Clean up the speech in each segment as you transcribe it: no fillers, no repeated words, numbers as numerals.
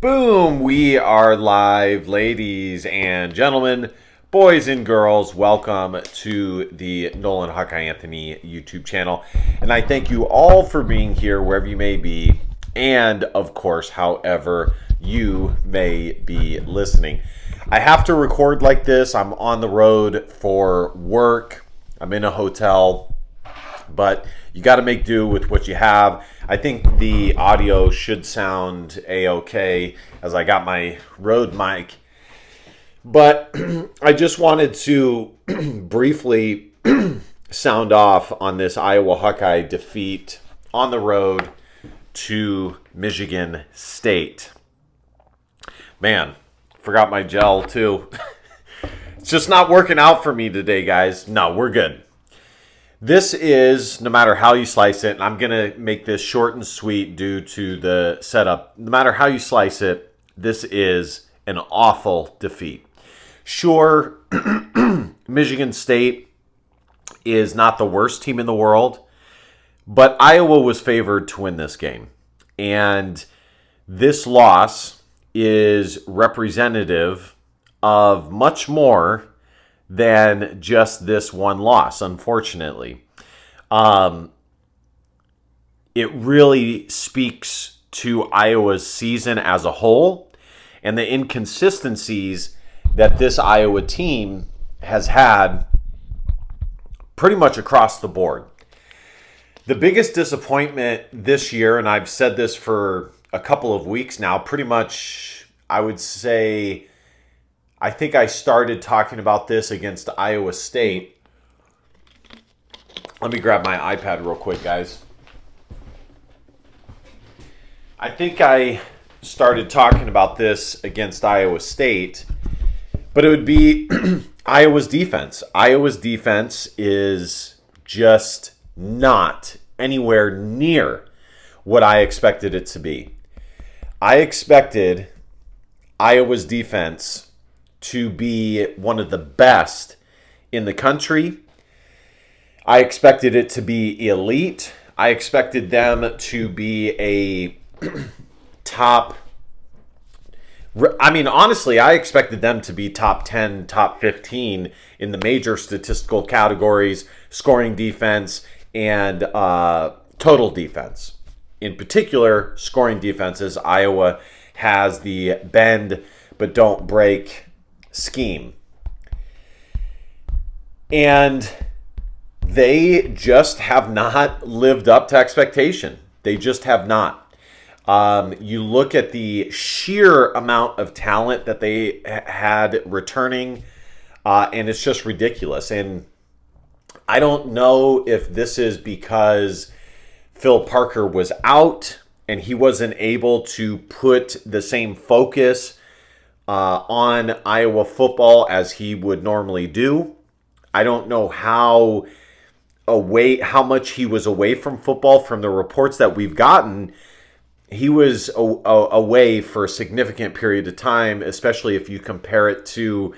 Boom! We are live, ladies and gentlemen, boys and girls. Welcome to the Nolan Hawkeye Anthony YouTube channel. And I thank you all for being here wherever you may be. And, of course, however you may be listening. I have to record like this. I'm on the road for work. I'm in a hotel. But you got to make do with what you have. I think the audio should sound a-okay as I got my Rode mic. But I just wanted to briefly sound off on this Iowa Hawkeye defeat on the road to Michigan State. Man, forgot my gel too. It's just not working out for me today, guys. No, we're good. This is, no matter how you slice it, and I'm going to make this short and sweet due to the setup. No matter how you slice it, this is an awful defeat. Sure, Michigan State is not the worst team in the world, but Iowa was favored to win this game. And this loss is representative of much more than just this one loss, unfortunately. It really speaks to Iowa's season as a whole and the inconsistencies that this Iowa team has had pretty much across the board. The biggest disappointment this year, and I've said this for a couple of weeks now, pretty much, I would say, I think I started talking about this against Iowa State. Let me grab my iPad real quick, guys. I think I started talking about this against Iowa State, but it would be Iowa's defense. Iowa's defense is just not anywhere near what I expected it to be. I expected Iowa's defense to be one of the best in the country. I expected it to be elite. I expected them to be a top... I mean, honestly, I expected them to be top 10, top 15 in the major statistical categories, scoring defense, and total defense. In particular, scoring defenses, Iowa has the bend but don't break scheme. And they just have not lived up to expectation. They just have not. You look at the sheer amount of talent that they had returning, and it's just ridiculous. And I don't know if this is because Phil Parker was out and he wasn't able to put the same focus on Iowa football as he would normally do. I don't know how much he was away from football. From the reports that we've gotten, he was away for a significant period of time, especially if you compare it to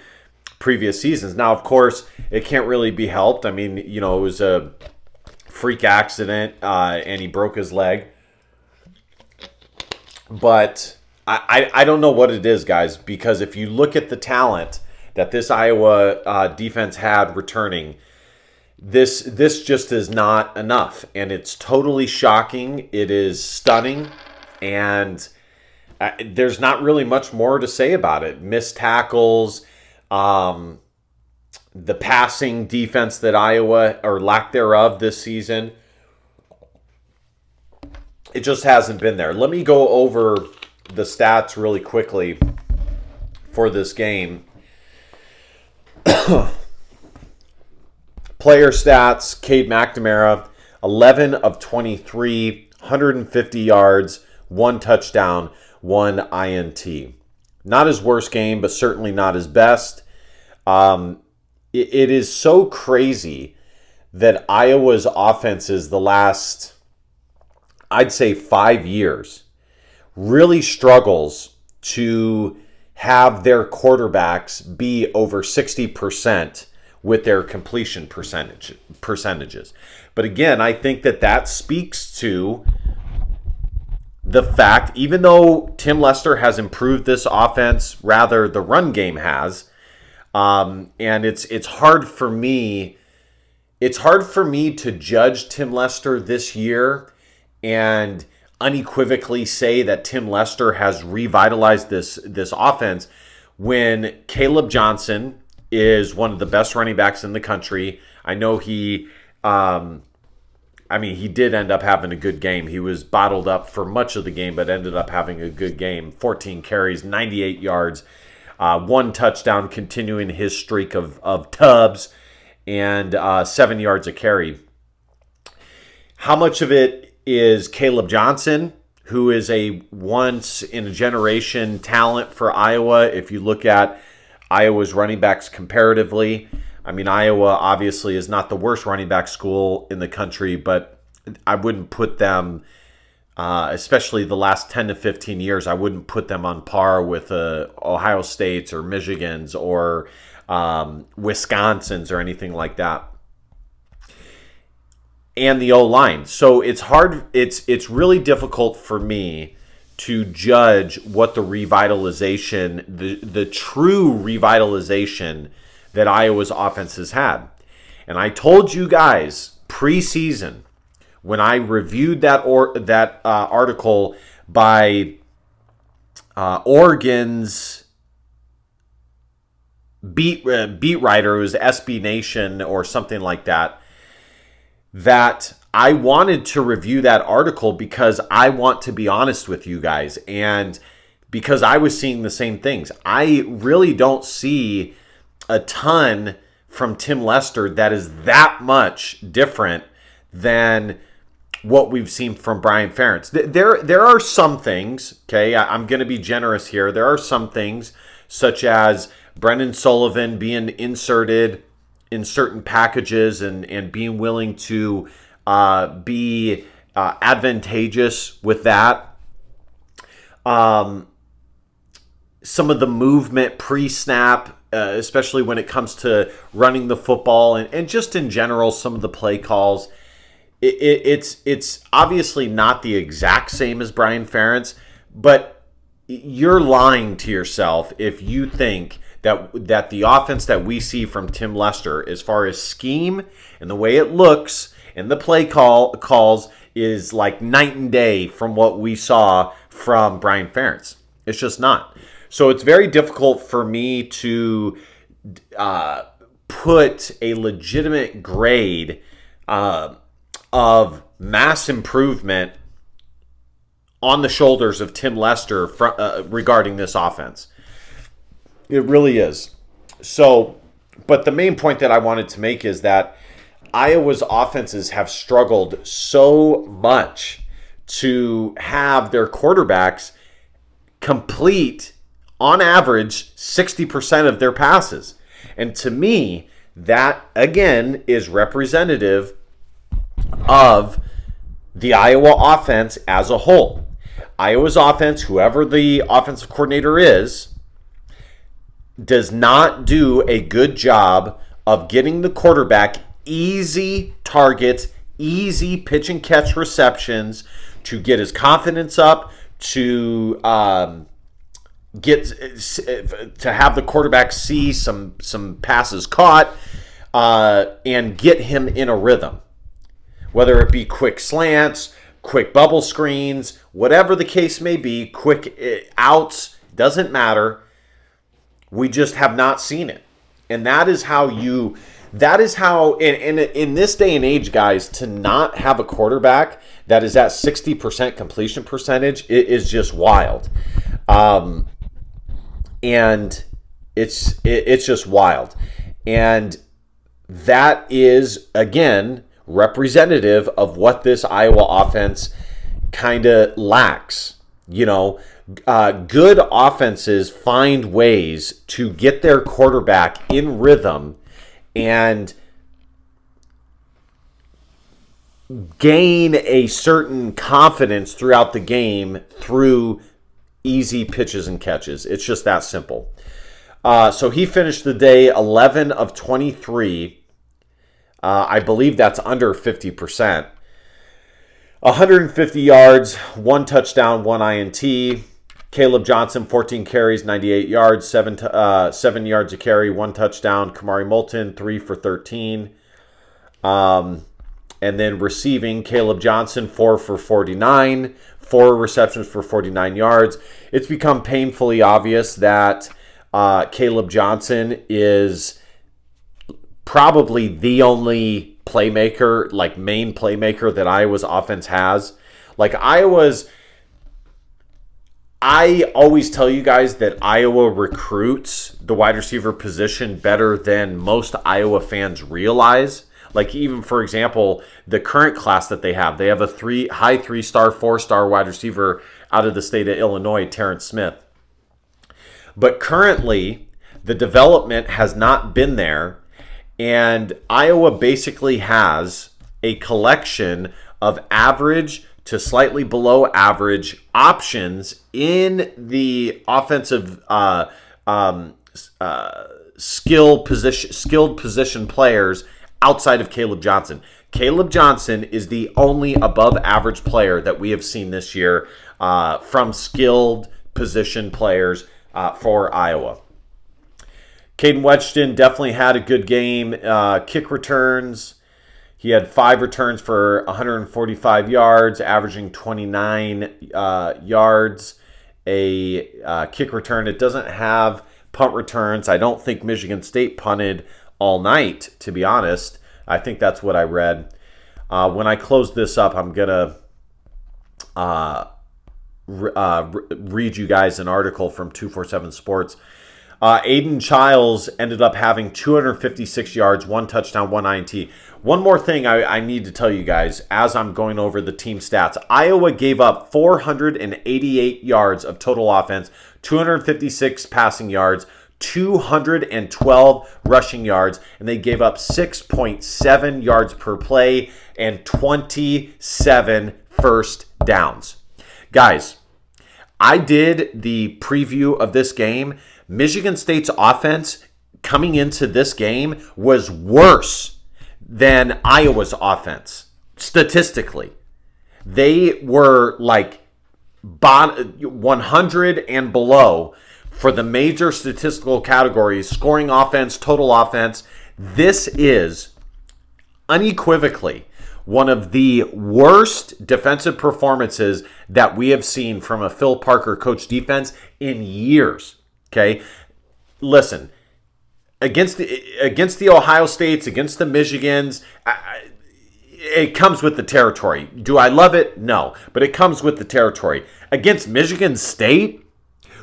previous seasons. Now, of course, it can't really be helped. I mean, it was a freak accident and he broke his leg. But I don't know what it is, guys, because if you look at the talent that this Iowa defense had returning, this just is not enough. And it's totally shocking. It is stunning. And there's not really much more to say about it. Missed tackles, the passing defense that Iowa, or lack thereof this season, it just hasn't been there. Let me go over the stats really quickly for this game. Player stats: Cade McNamara, 11 of 23, 150 yards, 1 touchdown, 1 INT. Not his worst game, but certainly not his best. It is so crazy that Iowa's offenses the last, I'd say, 5 years really struggles to have their quarterbacks be over 60% with their completion percentages. But again, I think that speaks to the fact, even though Tim Lester has improved this offense, rather the run game has, and it's hard for me. It's hard for me to judge Tim Lester this year and unequivocally say that Tim Lester has revitalized this offense when Caleb Johnson is one of the best running backs in the country. I know he did end up having a good game. He was bottled up for much of the game, but ended up having a good game. 14 carries, 98 yards, 1 touchdown, continuing his streak of tubs, and 7 yards a carry. How much of it is Caleb Johnson, who is a once-in-a-generation talent for Iowa? If you look at Iowa's running backs comparatively, I mean, Iowa obviously is not the worst running back school in the country, but I wouldn't put them, especially the last 10 to 15 years, I wouldn't put them on par with Ohio State's or Michigan's or Wisconsin's or anything like that. And the O-line. So it's hard, it's really difficult for me to judge what the revitalization, the true revitalization that Iowa's offense has had. And I told you guys preseason when I reviewed that article by Oregon's beat writer, it was SB Nation or something like that, that I wanted to review that article because I want to be honest with you guys, and because I was seeing the same things. I really don't see a ton from Tim Lester that is that much different than what we've seen from Brian Ferentz. There are some things, okay, I'm going to be generous here. There are some things such as Brendan Sullivan being inserted in certain packages and being willing to be advantageous with that. Some of the movement pre-snap, especially when it comes to running the football and just in general, some of the play calls. It's obviously not the exact same as Brian Ferentz, but you're lying to yourself if you think that the offense that we see from Tim Lester, as far as scheme and the way it looks and the play calls, is like night and day from what we saw from Brian Ferentz. It's just not. So it's very difficult for me to put a legitimate grade of mass improvement on the shoulders of Tim Lester regarding this offense. It really is. So, but the main point that I wanted to make is that Iowa's offenses have struggled so much to have their quarterbacks complete, on average, 60% of their passes. And to me, that, again, is representative of the Iowa offense as a whole. Iowa's offense, whoever the offensive coordinator is, does not do a good job of getting the quarterback easy targets, easy pitch and catch receptions to get his confidence up, to have the quarterback see some passes caught, and get him in a rhythm. Whether it be quick slants, quick bubble screens, whatever the case may be, quick outs, doesn't matter. We just have not seen it. And that is how in this day and age, guys, to not have a quarterback that is at 60% completion percentage, it is just wild. And it's just wild. And that is, again, representative of what this Iowa offense kind of lacks. You know, good offenses find ways to get their quarterback in rhythm and gain a certain confidence throughout the game through easy pitches and catches. It's just that simple. So he finished the day 11 of 23. I believe that's under 50%. 150 yards, 1 touchdown, 1 INT. Caleb Johnson, 14 carries, 98 yards, 7 yards a carry, 1 touchdown. Kamari Moulton, 3 for 13. And then receiving, Caleb Johnson, 4 for 49, 4 receptions for 49 yards. It's become painfully obvious that Caleb Johnson is probably the only playmaker, like main playmaker that Iowa's offense has. Like I always tell you guys that Iowa recruits the wide receiver position better than most Iowa fans realize. Like even, for example, the current class that they have a high 3-star, 4-star wide receiver out of the state of Illinois, Terrence Smith. But currently, the development has not been there, and Iowa basically has a collection of average to slightly below average options in the offensive skilled position players outside of Caleb Johnson. Caleb Johnson is the only above average player that we have seen this year from skilled position players for Iowa. Caden Wetchton definitely had a good game. Kick returns. He had 5 returns for 145 yards, averaging 29 yards a kick return. It doesn't have punt returns. I don't think Michigan State punted all night, to be honest. I think that's what I read. When I close this up, I'm going to read you guys an article from 247 Sports. Aiden Childs ended up having 256 yards, 1 touchdown, 1 INT. One more thing I need to tell you guys as I'm going over the team stats. Iowa gave up 488 yards of total offense, 256 passing yards, 212 rushing yards, and they gave up 6.7 yards per play and 27 first downs. Guys, I did the preview of this game. Michigan State's offense coming into this game was worse than Iowa's offense. Statistically, they were like 100 and below for the major statistical categories: scoring offense, total offense. This is unequivocally one of the worst defensive performances that we have seen from a Phil Parker coach defense in years. Okay, listen, against the Ohio States, against the Michigans, it comes with the territory. Do I love it? No, but it comes with the territory. Against Michigan State,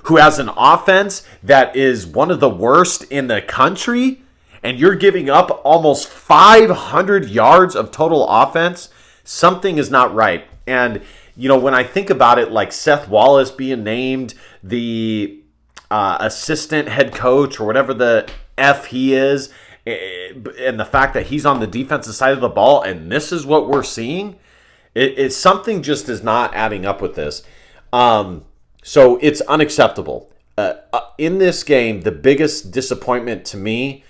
who has an offense that is one of the worst in the country, and you're giving up almost 500 yards of total offense, something is not right. And, you know, when I think about it, like Seth Wallace being named the assistant head coach or whatever the F he is, and the fact that he's on the defensive side of the ball, and this is what we're seeing, it's something just is not adding up with this. So it's unacceptable. In this game, the biggest disappointment to me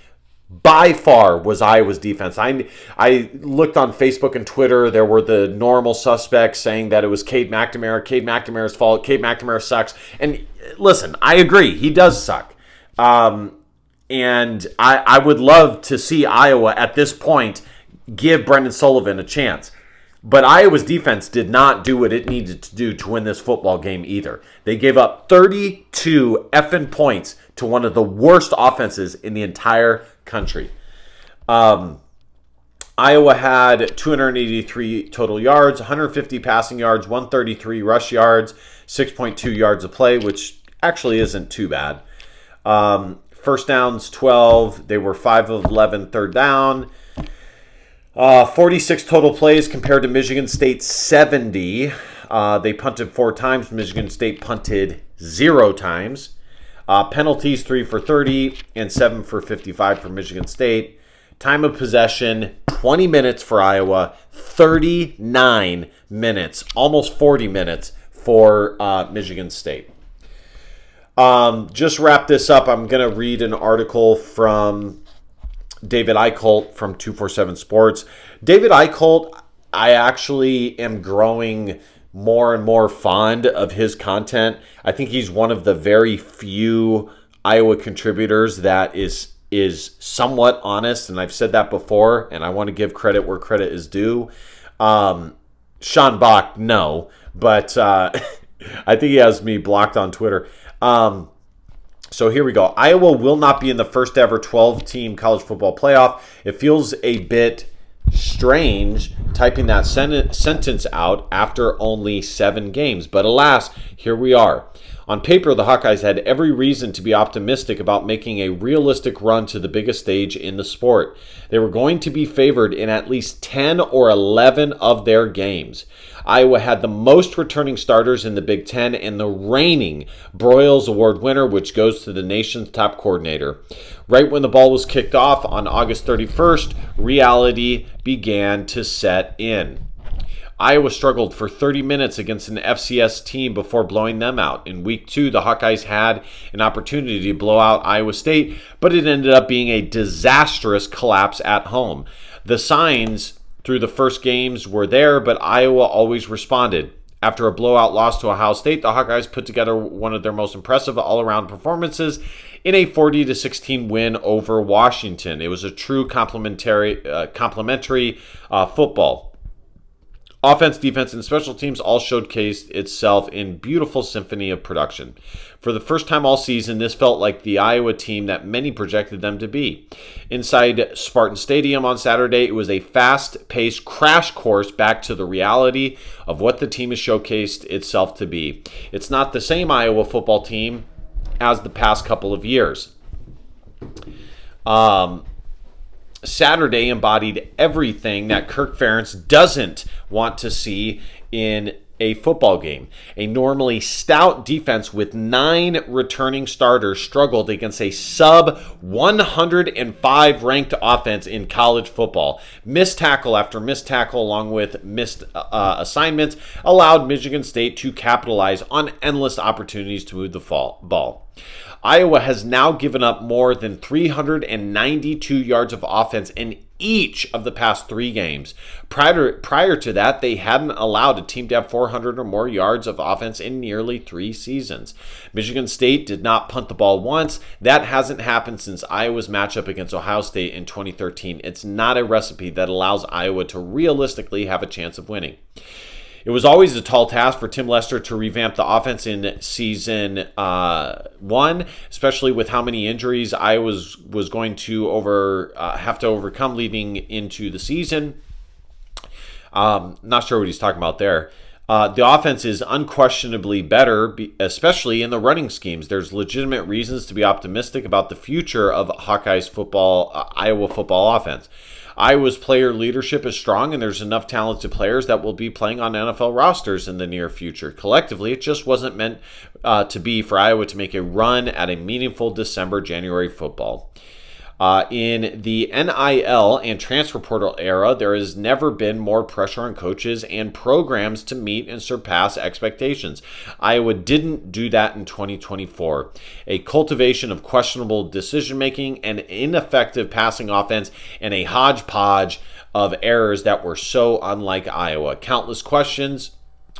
by far was Iowa's defense. I looked on Facebook and Twitter. There were the normal suspects saying that it was Cade McNamara's fault. Cade McNamara sucks. And listen, I agree. He does suck. And I would love to see Iowa at this point give Brendan Sullivan a chance. But Iowa's defense did not do what it needed to do to win this football game either. They gave up 32 effing points to one of the worst offenses in the entire country. Iowa had 283 total yards, 150 passing yards, 133 rush yards, 6.2 yards of play, which actually isn't too bad. First downs, 12. They were 5 of 11 third down. 46 total plays compared to Michigan State's 70. They punted 4 times. Michigan State punted 0 times. Penalties, 3 for 30 and 7 for 55 for Michigan State. Time of possession, 20 minutes for Iowa, 39 minutes, almost 40 minutes for Michigan State. Just wrap this up. I'm going to read an article from David Eicholt from 247 Sports. David Eicholt, I actually am growing more and more fond of his content. I think he's one of the very few Iowa contributors that is somewhat honest, and I've said that before, and I want to give credit where credit is due. Sean Bach, no, but I think he has me blocked on Twitter. So here we go. Iowa will not be in the first ever 12-team college football playoff. It feels a bit strange typing that sentence out after only 7 games. But alas, here we are. On paper, the Hawkeyes had every reason to be optimistic about making a realistic run to the biggest stage in the sport. They were going to be favored in at least 10 or 11 of their games. Iowa had the most returning starters in the Big Ten and the reigning Broyles Award winner, which goes to the nation's top coordinator. Right when the ball was kicked off on August 31st, reality began to set in. Iowa struggled for 30 minutes against an FCS team before blowing them out. In week 2, the Hawkeyes had an opportunity to blow out Iowa State, but it ended up being a disastrous collapse at home. The signs through the first games were there, but Iowa always responded. After a blowout loss to Ohio State, the Hawkeyes put together one of their most impressive all-around performances in a 40-16 win over Washington. It was a true complementary football. Offense, defense, and special teams all showcased itself in beautiful symphony of production. For the first time all season, this felt like the Iowa team that many projected them to be. Inside Spartan Stadium on Saturday, it was a fast-paced crash course back to the reality of what the team has showcased itself to be. It's not the same Iowa football team as the past couple of years. Saturday embodied everything that Kirk Ferentz doesn't want to see in a football game. A normally stout defense with 9 returning starters struggled against a sub 105 ranked offense in college football. Missed tackle after missed tackle along with missed assignments allowed Michigan State to capitalize on endless opportunities to move the ball. Iowa has now given up more than 392 yards of offense in each of the past 3 games. Prior to that, they hadn't allowed a team to have 400 or more yards of offense in nearly 3 seasons. Michigan State did not punt the ball once. That hasn't happened since Iowa's matchup against Ohio State in 2013. It's not a recipe that allows Iowa to realistically have a chance of winning. It was always a tall task for Tim Lester to revamp the offense in season 1, especially with how many injuries Iowa was going to have to overcome leading into the season. Not sure what he's talking about there. The offense is unquestionably better, especially in the running schemes. There's legitimate reasons to be optimistic about the future of Hawkeyes Iowa football offense. Iowa's player leadership is strong, and there's enough talented players that will be playing on NFL rosters in the near future. Collectively, it just wasn't meant to be for Iowa to make a run at a meaningful December-January football. In the NIL and transfer portal era, there has never been more pressure on coaches and programs to meet and surpass expectations. Iowa didn't do that in 2024. A cultivation of questionable decision-making, an ineffective passing offense, and a hodgepodge of errors that were so unlike Iowa. Countless questions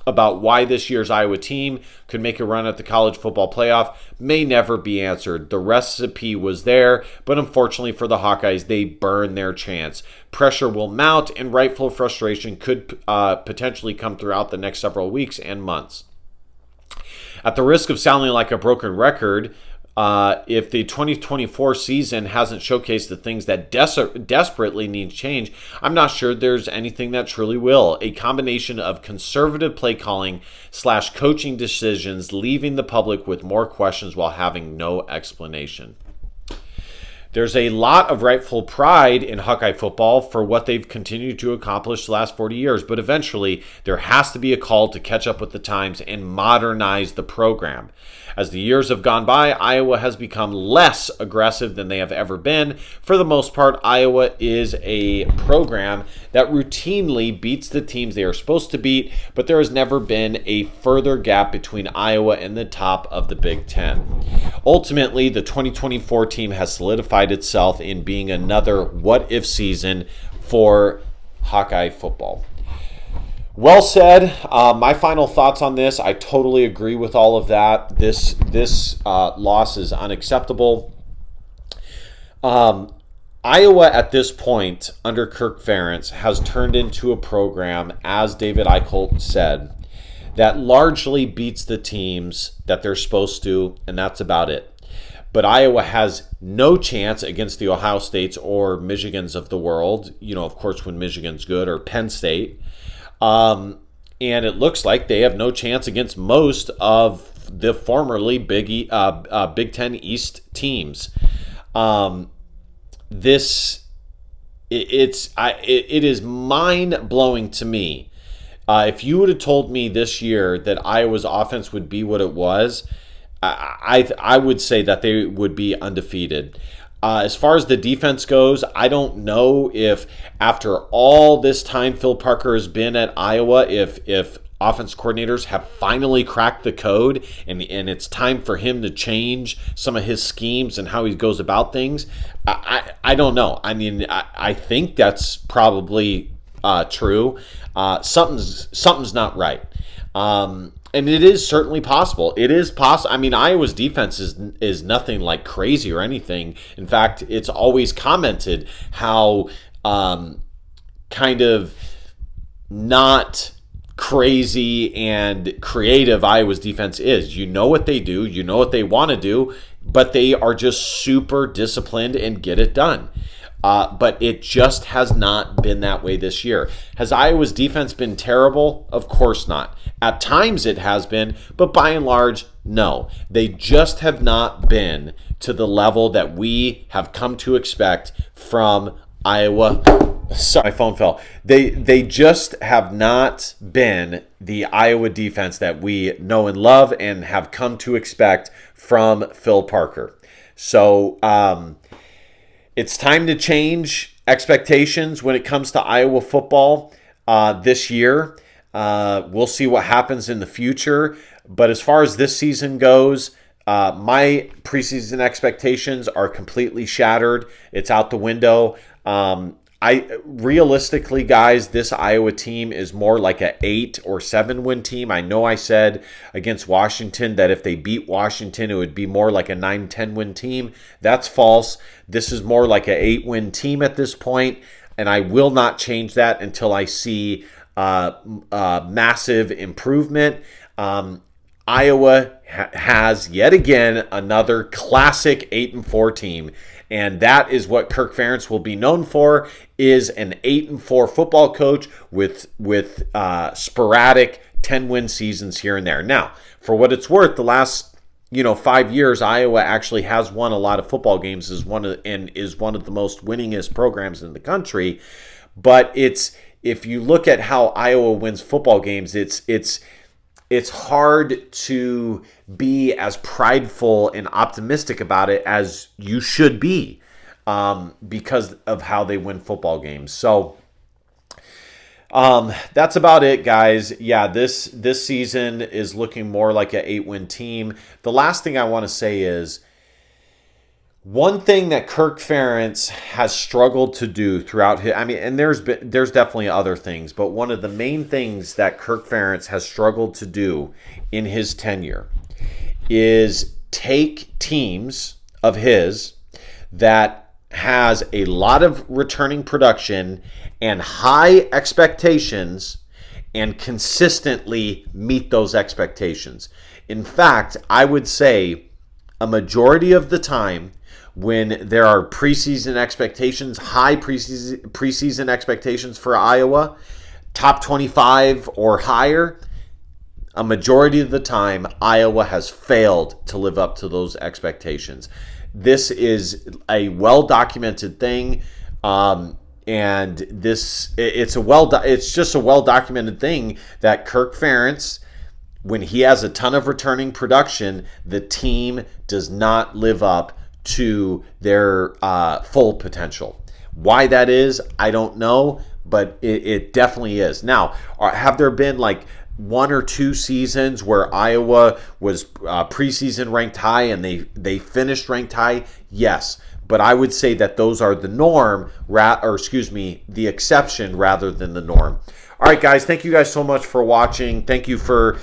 about why this year's Iowa team could make a run at the college football playoff may never be answered. The recipe was there, but unfortunately for the Hawkeyes, they burned their chance. Pressure will mount, and rightful frustration could potentially come throughout the next several weeks and months. At the risk of sounding like a broken record, if the 2024 season hasn't showcased the things that desperately need change, I'm not sure there's anything that truly will. A combination of conservative play calling / coaching decisions, leaving the public with more questions while having no explanation. There's a lot of rightful pride in Hawkeye football for what they've continued to accomplish the last 40 years, but eventually there has to be a call to catch up with the times and modernize the program. As the years have gone by, Iowa has become less aggressive than they have ever been. For the most part, Iowa is a program that routinely beats the teams they are supposed to beat, but there has never been a further gap between Iowa and the top of the Big Ten. Ultimately, the 2024 team has solidified itself in being another what-if season for Hawkeye football. Well said. My final thoughts on this: I totally agree with all of that. This loss is unacceptable. Iowa at this point under Kirk Ferentz has turned into a program, as David Eichholt said, that largely beats the teams that they're supposed to, and that's about it. But Iowa has no chance against the Ohio States or Michigans of the world, of course, when Michigan's good, or Penn State. And it looks like they have no chance against most of the formerly Big Ten East teams. It is mind-blowing to me. If you would have told me this year that Iowa's offense would be what it was, I would say that they would be undefeated. As far as the defense goes, I don't know if after all this time Phil Parker has been at Iowa, if offense coordinators have finally cracked the code and it's time for him to change some of his schemes and how he goes about things. I don't know. I mean, I think that's probably true. Something's not right. And it is certainly possible. It is possible. I mean, Iowa's defense is nothing like crazy or anything. In fact, it's always commented how kind of not crazy and creative Iowa's defense is. You know what they do. You know what they want to do. But they are just super disciplined and get it done. But it just has not been that way this year. Has Iowa's defense been terrible? Of course not. At times it has been, but by and large, no. They just have not been to the level that we have come to expect from Iowa. Sorry, my phone fell. They just have not been the Iowa defense that we know and love and have come to expect from Phil Parker. So, it's time to change expectations when it comes to Iowa football this year. We'll see what happens in the future. But as far as this season goes, my preseason expectations are completely shattered. It's out the window. Realistically, guys, this Iowa team is more like an 8 or 7 win team. I know I said against Washington that if they beat Washington, it would be more like a 9-10 win team. That's false. This is more like an 8 win team at this point, and I will not change that until I see massive improvement. Iowa has yet again another classic 8-4 team. And that is what Kirk Ferentz will be known for, is an 8-4 football coach with sporadic 10-win seasons here and there. Now, for what it's worth, the last 5 years, Iowa actually has won a lot of football games, is one of the most winningest programs in the country. But if you look at how Iowa wins football games, it's hard to be as prideful and optimistic about it as you should be because of how they win football games. So that's about it, guys. Yeah, this season is looking more like an 8-win team. The last thing I want to say is one thing that Kirk Ferentz has struggled to do throughout his, and there's definitely other things, but one of the main things that Kirk Ferentz has struggled to do in his tenure is take teams of his that has a lot of returning production and high expectations and consistently meet those expectations. In fact, I would say a majority of the time, when there are preseason expectations, high preseason expectations for Iowa, top 25 or higher, a majority of the time, Iowa has failed to live up to those expectations. This is a well-documented thing, and it's just a well-documented thing that Kirk Ferentz, when he has a ton of returning production, the team does not live up to their full potential. Why that is, I don't know, but it definitely is. Now, have there been like 1 or 2 seasons where Iowa was preseason ranked high and they finished ranked high? Yes, but I would say that those are the norm, the exception rather than the norm. All right, guys. Thank you guys so much for watching. Thank you for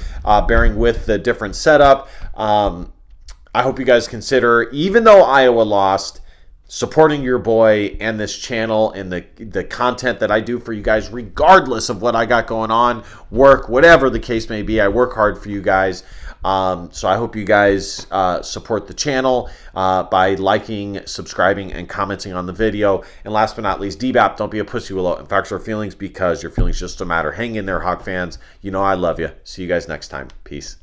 bearing with the different setup. I hope you guys consider, even though Iowa lost, supporting your boy and this channel and the content that I do for you guys, regardless of what I got going on, work, whatever the case may be. I work hard for you guys. So I hope you guys support the channel by liking, subscribing, and commenting on the video. And last but not least, DBAP, don't be a pussy willow. In fact, our feelings, because your feelings just don't matter. Hang in there, Hawk fans. You know I love you. See you guys next time. Peace.